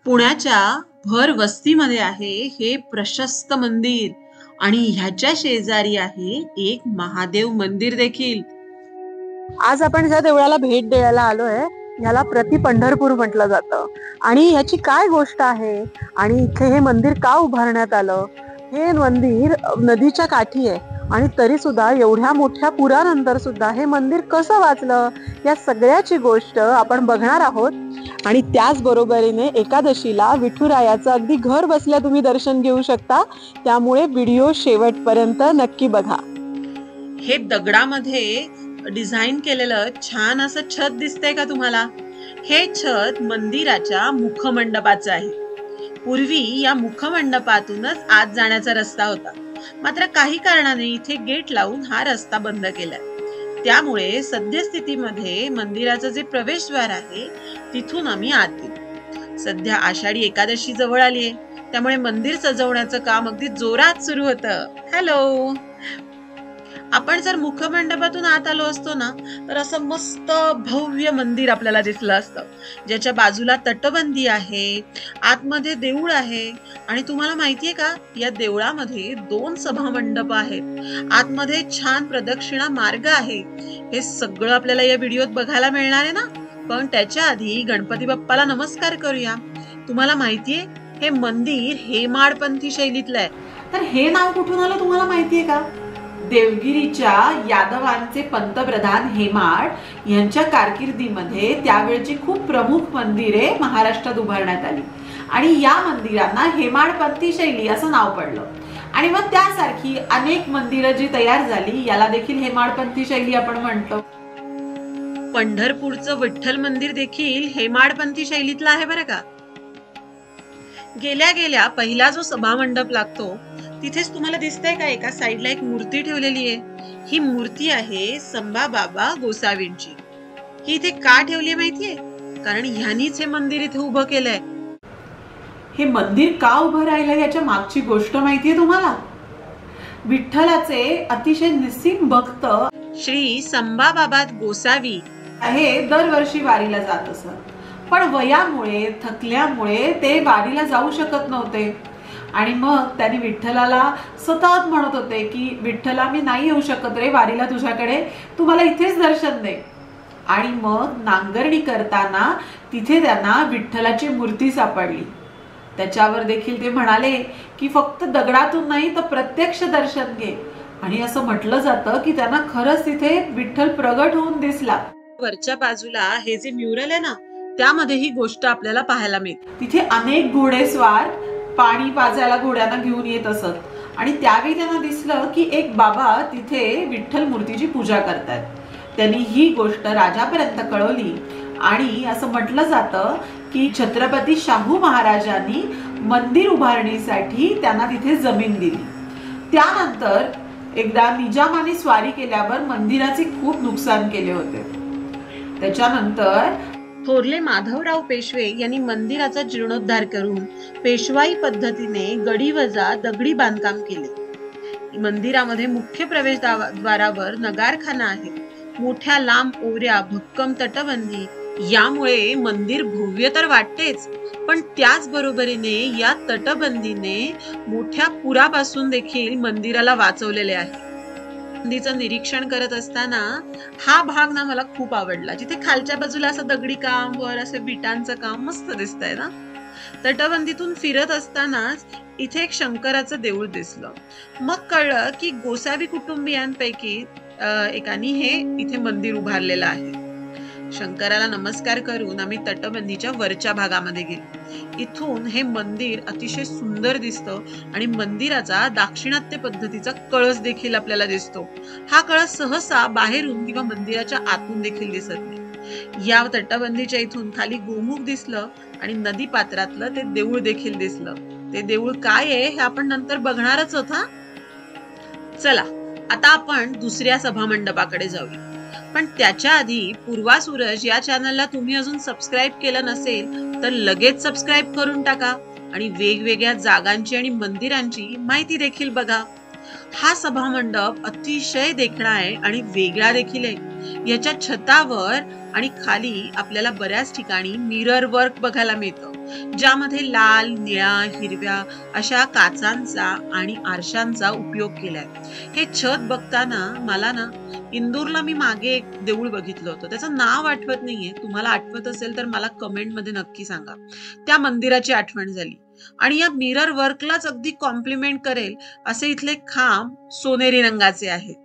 पुण्याच्या भर वस्तीमध्ये आहे हे प्रशस्त मंदिर आणि ह्याच्या शेजारी आहे एक महादेव मंदिर देखील। आज आपण ज्या देवळाला भेट द्यायला आलोय ह्याला प्रति पंढरपूर म्हटलं जातं आणि ह्याची काय गोष्ट आहे आणि इथे हे मंदिर का उभारण्यात आलं। हे मंदिर नदीच्या काठी आहे आणि तरी सुद्धा एवढ्या मोठ्या पुरानंतर सुद्धा हे मंदिर कसं वाचलं या सगळ्याची गोष्ट आपण बघणार आहोत। आणि त्याच बरोबरीने एकादशीला विठुरायाचं अगदी घर बसल्या तुम्ही दर्शन घेऊ शकता, त्यामुळे व्हिडिओ शेवटपर्यंत नक्की बघा। हे दगडामध्ये डिझाईन केलेलं छान असं छत दिसतंय का तुम्हाला? हे छत मंदिराच्या मुखमंडपाचं आहे। पूर्वी या मुखमंडपातूनच आत जाण्याचा रस्ता होता, मात्र काही कारणाने इथे गेट लावून हा रस्ता बंद केलाय। त्यामुळे सद्यस्थितीमध्ये मंदिराचं जे प्रवेशद्वार आहे तिथून आम्ही आत गेलो। सध्या आषाढी एकादशी जवळ आली आहे, त्यामुळे मंदिर सजवण्याचं काम अगदी जोरात सुरू होतं। हॅलो, आपण जर मुखमंडपातून आत आलो असतो ना तर असं मस्त भव्य मंदिर आपल्याला दिसलं असतं, ज्याच्या बाजूला तटबंदी आहे, आतमध्ये देऊळ आहे आणि तुम्हाला माहितीये का या देवळामध्ये 2 सभामंडप आहेत, आतमध्ये छान प्रदक्षिणा मार्ग आहे। हे सगळं आपल्याला या व्हिडिओत बघायला मिळणार आहे ना, पण त्याच्या आधी गणपती बाप्पाला नमस्कार करूया। तुम्हाला माहितीये हे मंदिर हेमाडपंथी शैलीतलं आहे। तर हे नाव कुठून आलं तुम्हाला माहितीये का? देवगिरीच्या यादवांचे पंतप्रधान हेमाड यांच्या कारकिर्दीमध्ये त्यावेळची खूप प्रमुख मंदिरे महाराष्ट्रात उभारण्यात आली आणि या मंदिरांना हेमाडपंथी शैली असं नाव पडलं आणि मग त्यासारखी अनेक मंदिरं जी तयार झाली याला देखील हेमाडपंथी शैली आपण म्हणतो। पंढरपूरचं विठ्ठल मंदिर देखील हेमाडपंथी शैलीतलं आहे बरं का। गेल्या गेल्या पहिला जो सभामंडप लागतो तिथेच तुम्हाला दिसतंय का एका साईडला एक मूर्ती ठेवलेली आहे। ही मूर्ती आहे संभाबाबा गोसावींची। ही इथे का ठेवली माहितीये? कारण ह्यांनीच हे मंदिर इथे उभं केलंय। हे मंदिर का उभं राहिलं याच्या मागची गोष्ट माहितीये तुम्हाला? विठ्ठलाचे अतिशय निस्सीम भक्त श्री संभाबाबा गोसावी हे दरवर्षी वारीला जात असत, पण वयामुळे थकल्यामुळे ते वारीला जाऊ शकत नव्हते आणि मग त्यांनी विठ्ठलाला सतत म्हणत होते की विठ्ठला मी नाही येऊ शकत रे वारीला तुझ्याकडे, तू मला इथेच दर्शन दे। आणि मग नांगरणी करताना तिथे त्यांना विठ्ठलाची मूर्ती सापडली। त्याच्यावर देखील ते म्हणाले की फक्त दगडातून नाही तर प्रत्यक्ष दर्शन घे, आणि असं म्हटलं जातं की त्यांना खरंच तिथे विठ्ठल प्रगट होऊन दिसला। वरच्या बाजूला हे जे म्युरल आहे ना त्यामध्ये ही गोष्ट आपल्याला पाहायला मिळते। तिथे अनेक घोडेस्वार पाणी पाजायला घोड्यांना घेऊन येत असत आणि त्यावेळी त्यांना दिसलं की एक बाबा तिथे विठ्ठल मूर्तीची पूजा करतायत। त्यांनी ही गोष्ट राजापर्यंत कळवली आणि असं म्हटलं जातं की छत्रपती शाहू महाराजांनी मंदिर उभारणीसाठी त्यांना तिथे जमीन दिली। त्यानंतर एकदा निजामाने स्वारी केल्यावर मंदिराचे खूप नुकसान केले होते। त्याच्यानंतर थोरले माधवराव पेशवे यांनी मंदिराचा जीर्णोद्धार करून पेशवाई पद्धतीने गडीवजा दगडी बांधकाम केले। मंदिरामध्ये मुख्य प्रवेशद्वारावर नगारखाना आहे, मोठ्या लांब ओऱ्या, भक्कम तटबंदी, यामुळे मंदिर भव्य तर वाटतेच, पण त्याच बरोबरीने या तटबंदीने मोठ्या पुरापासून देखील मंदिराला वाचवलेले आहे। तटबंदीचं निरीक्षण करत असताना हा भाग ना मला खूप आवडला, जिथे खालच्या बाजूला असं दगडी काम, वर असं विटांचं काम मस्त दिसतंय ना। तटबंदीतून फिरत असतानाच इथे एक शंकराचं देऊळ दिसलं। मग कळलं की गोसावी कुटुंबियांपैकी एकाने हे इथे मंदिर उभारलेलं आहे। शंकराला नमस्कार करून आम्ही तटबंदीच्या वरच्या भागामध्ये गेलो। इथून हे मंदिर अतिशय सुंदर दिसतं आणि मंदिराचा दाक्षिणात्य पद्धतीचा कळस देखील आपल्याला दिसतो। हा कळस सहसा बाहेरून किंवा मंदिराच्या आतून देखील दिसत नाही। या तटबंदीच्या इथून खाली गोमुख दिसलं आणि नदी पात्रातलं ते देऊळ देखील दिसलं। ते देऊळ काय आहे हे आपण नंतर बघणारच आहोत हा। चला आता आपण दुसऱ्या सभामंडपाकडे जाऊया, पण त्याच्या आधी पूर्वा सूरज या चॅनलला तुम्ही अजून सबस्क्राईब केलं नसेल तर लगेच सबस्क्राईब करून टाका आणि वेगवेगळ्या जागांची आणि मंदिरांची माहिती देखील बघा। हा सभामंडप अतिशय देखणा आहे आणि वेगळा देखील आहे। याच्या छतावर आणि खाली आपल्याला बऱ्याच ठिकाणी मिरर वर्क बघायला मिळतं, ज्यामध्ये लाल, निळ्या, हिरव्या अशा काचांचा आणि आरशांचा उपयोग केलाय. हे छत बघताना मला ना इंदूरला मी मागे एक देऊळ बघितलं होतं, त्याचं नाव आठवत नाहीये, तुम्हाला आठवत असेल तर मला कमेंट मध्ये नक्की सांगा. त्या मंदिराची आठवण झाली. आणि या मिरर वर्कलाच अगदी कॉम्प्लिमेंट करेल असे इथले खांब सोनेरी रंगाचे आहेत.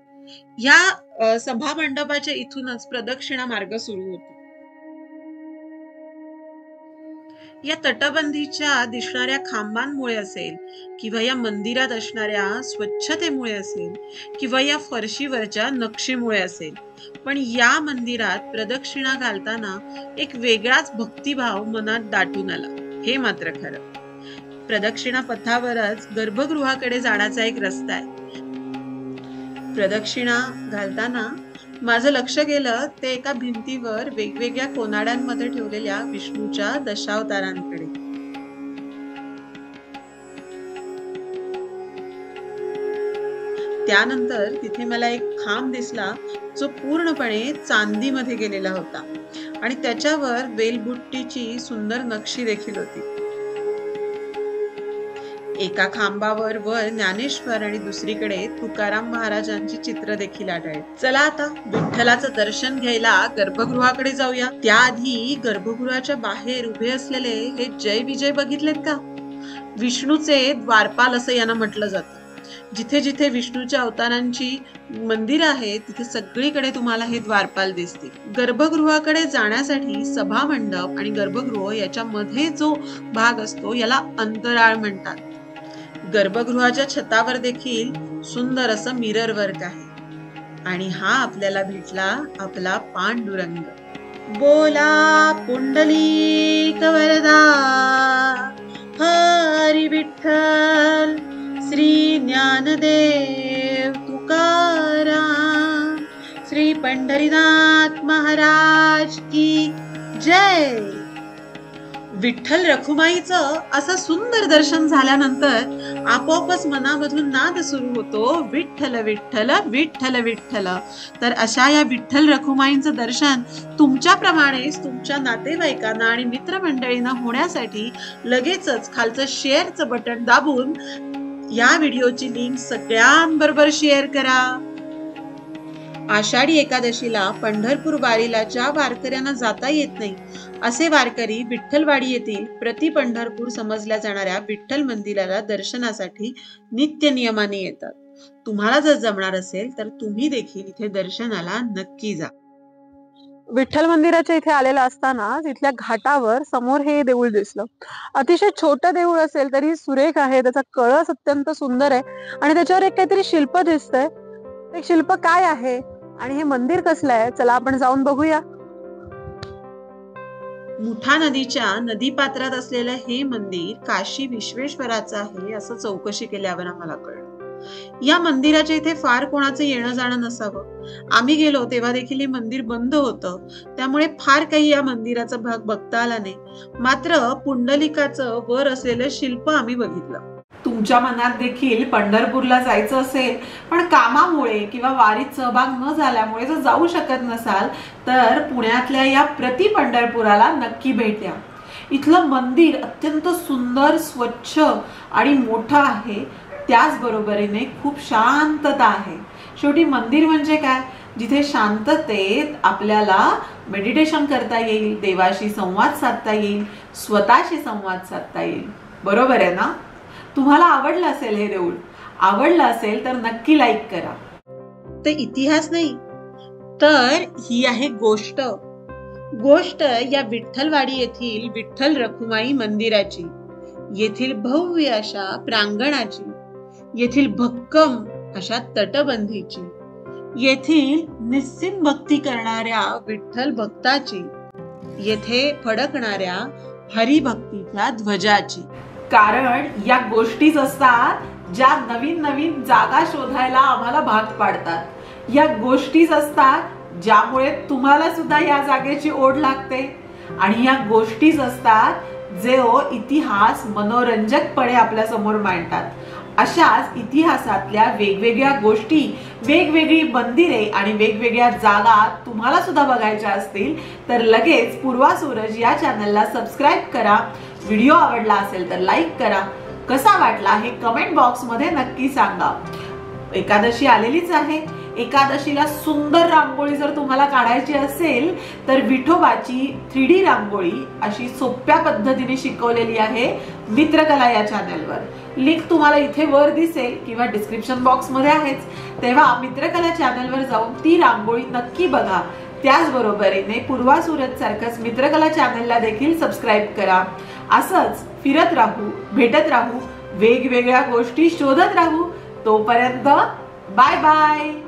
या सभा मंडपाच्या इथूनच प्रदक्षिणा मार्ग सुरू होतो. या तटबंदीच्या दिसणाऱ्या खांबांमुळे असेल किंवा या मंदिरात असणाऱ्या स्वच्छतेमुळे असेल किंवा या फरशीवरच्या नक्षीमुळे असेल, पण या मंदिरात प्रदक्षिणा घालताना एक वेगळाच भक्तिभाव मनात दाटून आला, हे मात्र खरं. प्रदक्षिणा पथावरच गर्भगृहाकडे जाण्याचा एक रस्ता आहे. प्रदक्षिणा घालताना माझं लक्ष गेलं ते एका भिंतीवर वेगवेगळ्या कोनाड्यांमध्ये ठेवलेल्या विष्णूच्या दशावतारांकडे. त्यानंतर तिथे मला एक खांब दिसला जो पूर्णपणे चांदीमध्ये गेलेला होता आणि त्याच्यावर वेलबुट्टीची सुंदर नक्षी देखील होती. एका खांबावर वर ज्ञानेश्वर आणि दुसरीकडे तुकाराम महाराजांची चित्र देखील आढळली. चला आता विठ्ठलाचं दर्शन घ्यायला गर्भगृहाकडे जाऊया. त्याआधी गर्भगृहाच्या बाहेर उभे असलेले हे जय विजय बघितलेत का? विष्णूचे द्वारपाल असं यांना म्हटलं जातं. जिथे जिथे विष्णूच्या अवतारांची मंदिर आहे तिथे सगळीकडे तुम्हाला हे द्वारपाल दिसतील. गर्भगृहाकडे जाण्यासाठी सभा मंडप आणि गर्भगृह याच्या मध्ये जो भाग असतो याला अंतराळ म्हणतात. गर्भगृहाच्या छतावर देखील सुंदर असं मिरर वर्क आहे आणि हा आपल्याला भेटला आपला पांडुरंग. बोला पुंडलिक वरदा हरी विठ्ठल श्री ज्ञानदेव तुकाराम श्री पंढरीनाथ महाराज की जय. विठ्ठल रखुमाईचं असं सुंदर दर्शन झाल्यानंतर आपोआपच मनामधून नाद सुरू होतो, विठ्ठल विठ्ठल विठ्ठल विठ्ठल. तर अशा या विठ्ठल रखुमाईंचं दर्शन तुमच्याप्रमाणेच तुमच्या नातेवाईकांना आणि मित्रमंडळींना होण्यासाठी लगेचच खालचं शेअरचं बटन दाबून या व्हिडिओची लिंक सगळ्यांबरोबर शेअर करा. आषाढी एकादशीला पंढरपूर वारीला ज्या वारकऱ्यांना जाता येत नाही असे वारकरी विठ्ठलवाडी येथील प्रति पंढरपूर समजल्या जाणाऱ्या विठ्ठल मंदिराला दर्शनासाठी नित्य नियमाने येतात. तुम्हाला जर जमणार असेल तर तुम्ही देखील इथे दर्शनाला नक्की जा. विठ्ठल मंदिराच्या इथे आलेला असताना तिथल्या घाटावर समोर हे देऊळ दिसलं. अतिशय छोटं देऊळ असेल तरी सुरेख आहे, त्याचा कळस अत्यंत सुंदर आहे आणि त्याच्यावर एक काहीतरी शिल्प दिसतंय. ते शिल्प काय आहे आणि हे मंदिर कसलं आहे, चला आपण जाऊन बघूया. मुठा नदीच्या नदीपात्रात असलेलं हे मंदिर काशी विश्वेश्वराचं आहे असं चौकशी केल्यावर आम्हाला कळलं. या मंदिराच्या इथे फार कोणाचं येणं जाणं नसावं. आम्ही गेलो तेव्हा देखील हे मंदिर बंद होतं, त्यामुळे फार काही या मंदिराचा भाग बघता आला नाही. मात्र पुंडलिकाचं वर असलेलं शिल्प आम्ही बघितलं. तुमच्या मनात देखील पंढरपूरला जायचं असेल पण कामामुळे किंवा वारीत सहभाग न झाल्यामुळे जर जाऊ शकत नसाल तर पुण्यातल्या या प्रति पंढरपुराला नक्की भेट द्या. इथलं मंदिर अत्यंत सुंदर, स्वच्छ आणि मोठं आहे. त्याचबरोबरीने खूप शांतता आहे. शेवटी मंदिर म्हणजे काय, जिथे शांततेत आपल्याला मेडिटेशन करता येईल, देवाशी संवाद साधता येईल, स्वतःशी संवाद साधता येईल. बरोबर आहे ना? तुम्हाला आवडलं असेल हे देऊळ, आवडलं असेल तर नक्की लाईक करा. ते इतिहास नाही तर ही आहे गोष्ट. गोष्ट या विठ्ठलवाडी येथील विठ्ठल रखुमाई मंदिराची, येथील भव्य अशा प्रांगणाची, येथील भक्कम अशा तटबंदीची, येथील निस्सीम भक्ती करणाऱ्या विठ्ठल भक्ताची, येथे फडकणाऱ्या हरिभक्तीच्या ध्वजाची. कारण या गोष्टीच असतात ज्या नवीन नवीन जागा शोधायला आम्हाला भाग पाडतात. या गोष्टीच असतात ज्यामुळे तुम्हाला सुद्धा या जागेची ओढ लागते आणि या गोष्टीच असतात जे इतिहास मनोरंजकपणे आपल्या समोर मांडतात. अशाच इतिहासातल्या वेगवेगळ्या गोष्टी, वेगवेगळी मंदिरे आणि वेगवेगळ्या जागा तुम्हाला सुद्धा बघायच्या असतील तर लगेच पूर्वा सूरज या चॅनलला सबस्क्राईब करा. व्हिडिओ आवडला असेल तर लाईक करा. कसा वाटला हे कमेंट बॉक्स मध्ये नक्की सांगा. एकादशी आलेलीच आहे. एकादशीला सुंदर रांगोळी जर तुम्हाला काढायची असेल तर विठोबाची 3D रांगोळी अशी सोप्या पद्धतीने शिकवलेली आहे मित्रकला या चॅनलवर. लिंक तुम्हाला इथे वर दिसेल किंवा डिस्क्रिप्शन बॉक्स मध्ये आहेच. तेव्हा मित्रकला चॅनलवर जाऊन ती रांगोळी नक्की बघा. त्याचबरोबरीने पूर्वा सूरज सारखंच मित्रकला चॅनलला देखील सबस्क्राईब करा. असंच फिरत राहू, भेटत राहू, वेगवेगळ्या गोष्टी शोधत राहू. तोपर्यंत बाय बाय.